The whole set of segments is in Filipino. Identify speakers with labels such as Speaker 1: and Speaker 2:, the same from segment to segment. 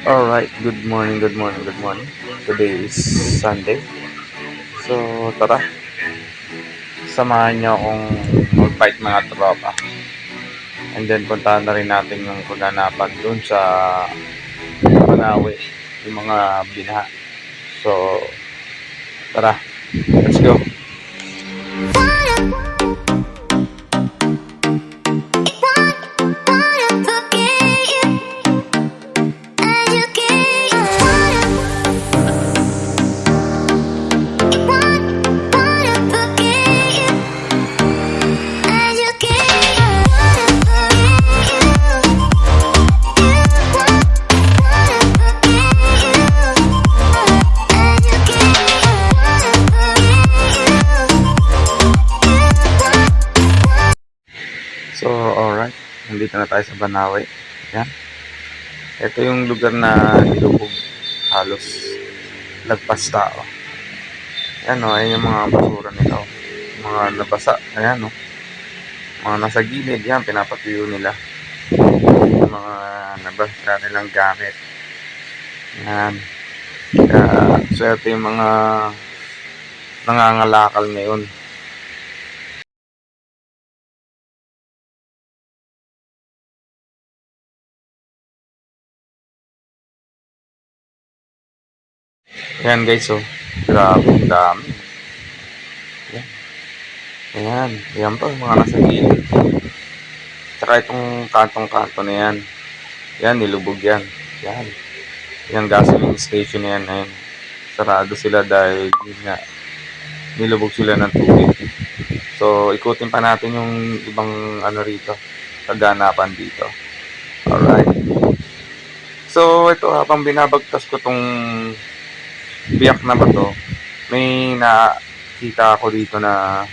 Speaker 1: Alright, good morning, good morning, good morning. Today is Sunday. So, tara, samahan niyo akong mag-fight mga tropa. And then, puntahan na rin natin yung kaganapan dun sa Manawi, yung mga binaha. So, tara, let's go. So, alright, nandito na tayo sa Banawe. Yan. Ito yung lugar na nilubog halos lagpas tao. Ayan o, ayan yung mga basura nila o. Mga nabasa, ayan o. Mga nasa gilid, yan, pinapatuyo nila. Yung mga nabasa nilang gamit. Yan. Kaya, swerte yung mga nangangalakal ngayon. Ayan guys, oh. Grabe, ang dami. Ayan. Ayan. Ayan pa, mga nasa gilid. Tsaka itong kantong-kanto na yan. Yan, nilubog yan. Yan. Yung gasoline station na yan. Ayan. Sarado sila dahil yun nga, nilubog sila ng tubig. So, ikutin pa natin yung ibang ano rito. Kaganapan dito. Alright. So, ito habang binabagtas ko tong biyak na bato, may nakita ako dito na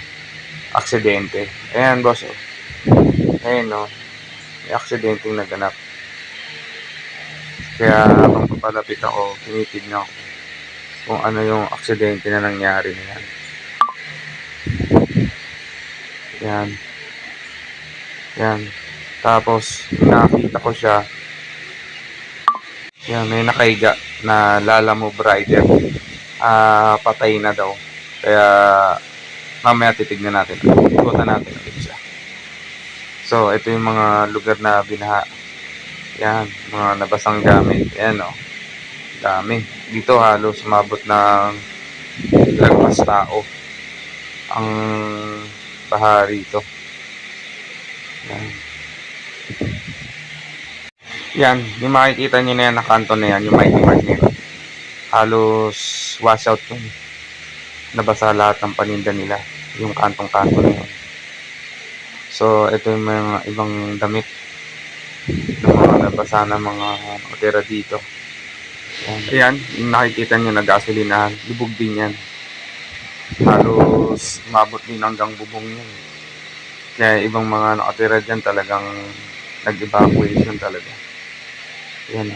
Speaker 1: aksidente. Ayan, boss. Oh. Ayan, no. May aksidenteng naganap. Kaya habang papalapit ako, tinitignan ko kung ano yung aksidente na nangyari na yan. Yan. Yan. Tapos, nakita ko siya. Yan, may nakahiga na Lala Move rider. Patay na daw. Kaya, mamaya titignan natin. Ikutan natin ulit siya. So, ito yung mga lugar na binaha. Yan, mga nabasang gamit. Yan, o. Dami. Dito halos umabot ng lagpas tao ang baha rito. Yan. Yan, yung makikita nyo na yan na kanto na yan, yung Mighty Mart na yan. Halos wash out yun. Nabasa lahat ng paninda nila, yung kantong-kanto na yun. So, ito yung mga ibang damit ng mga nabasa na mga matira dito. Yan. Ayan, yung nakikita nyo na gasolinahan, lubog din yan. Halos mabot din hanggang bubong yan. Kaya ibang mga nakatira dyan talagang nag-evacuation talaga. Yan.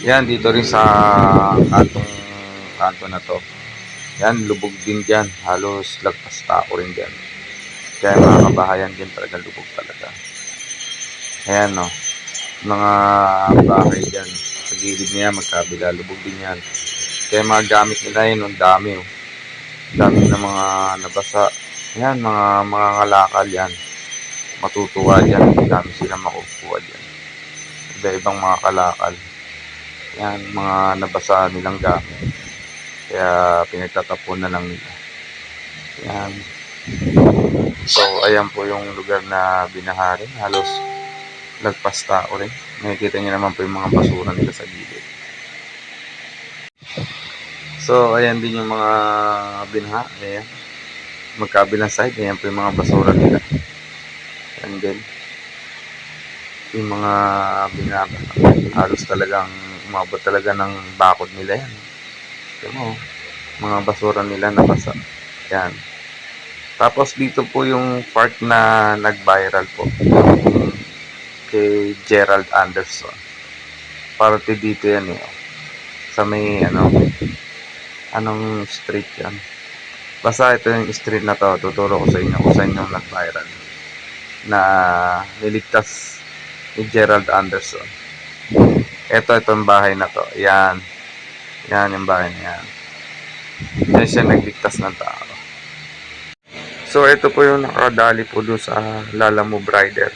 Speaker 1: Yan, dito rin sa kanto na to. Yan, lubog din dyan. Halos lagpas tao rin dyan. Kaya mga kabahayan din talaga lubog talaga. Ayan, no. Mga bahay dyan. Sa gilid niya, magkabila. Lubog din yan. Kaya mga gamit nila yun, ang dami. Oh. Dami na mga nabasa. Ayan, mga ngalakal yan. Matutuwa dyan. Dami sila makukuha dyan. Iba-ibang mga kalakal. Yan, mga nabasa nilang gamit. Kaya pinagtatapon na lang nila. Yan. So, ayan po yung lugar na binaharin. Halos lagpas tao rin. Nakikita nyo naman po yung mga basura nila sa gilid. So, ayan din yung mga binaha. Ayan. Magkabilang side. Ayan po yung mga basura nila. And then, yung mga binaha. Halos talagang umabot talaga ng bakod nila yan. Mo, mga basura nila nabasa. Yan. Tapos dito po yung part na nag-viral po. Kay Gerald Anderson. Parte dito yan eh. Sa may anong street yan. Basta ito yung street na to. Tuturo ko sa inyo kung saan yung nag-viral. Na niligtas ni Gerald Anderson. Itong bahay na to. Yan. Yan yung bahay na yan. Yan siya nagligtas ng tao. So, ito po yung nakadali po doon sa Lalamove Rider.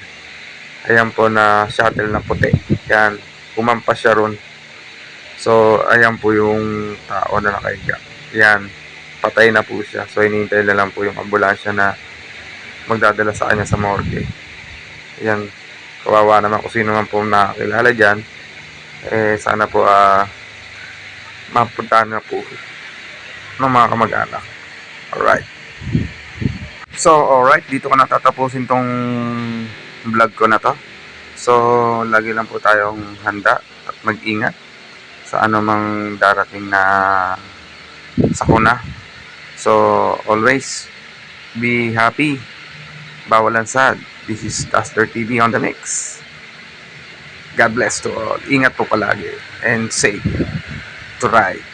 Speaker 1: Ayan po na shuttle na puti. Yan. Kumampas siya ron. So, ayan po yung tao na nakahiga. Yan. Patay na po siya. So, hinihintay na lang po yung ambulansya na magdadala sa kanya sa morgue. Yan. Kawawa naman kung sino man po nakakilala dyan. Sana po mapuntahan na po ng mga kamag-anak. Alright. So, alright. Dito ko natatapusin tong vlog ko na to. So, lagi lang po tayong handa at mag-ingat sa anumang darating na sakuna. So, always be happy. Bawal ang sad. This is Caster TV on the mix. God bless to all. Ingat po palagi and safe to ride.